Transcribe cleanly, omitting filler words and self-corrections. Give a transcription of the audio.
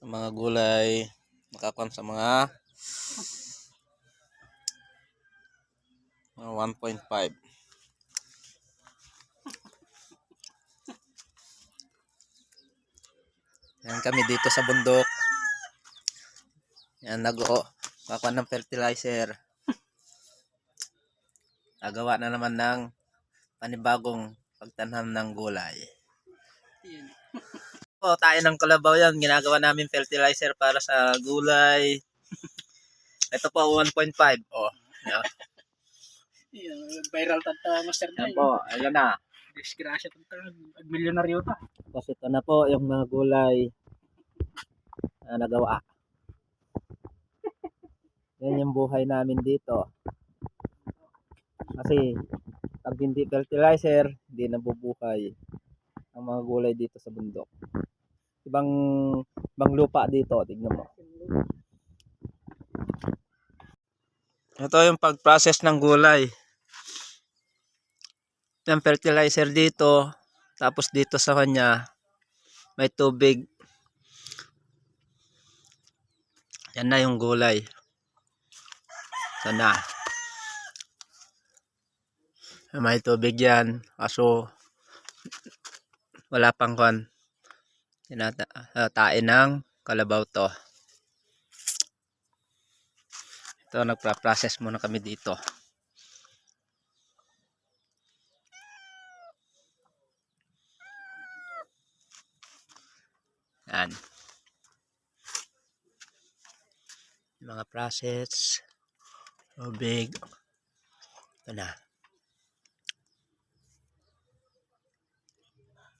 mga gulay, makakuan sa mga 1.5. Yan kami dito sa bundok. Yan kakuan ng fertilizer. Gagawa na naman ng panibagong pagtanim ng gulay. Tayo ng kalabaw yan. Ginagawa namin fertilizer para sa gulay. Ito po 1.5. Yan. Viral tanta master Yan po. Ayan na. Disgrasya tanta. Milyonaryo ta. Tapos ito na po yung mga gulay na nagawa. Yan yung buhay namin dito. Kasi pag hindi fertilizer, hindi nabubuhay ang mga gulay dito sa bundok. Ibang lupa dito, tignan mo. Ito yung pag-process ng gulay. Yung fertilizer dito, tapos dito sa kanya may tubig. Yan na yung gulay. Ito na. May tubig yan. Kaso wala pang kuan. Tain ng kalabaw to. Ito, nagpa-process muna kami dito. Yan. Mga process. Tubig. Ito na.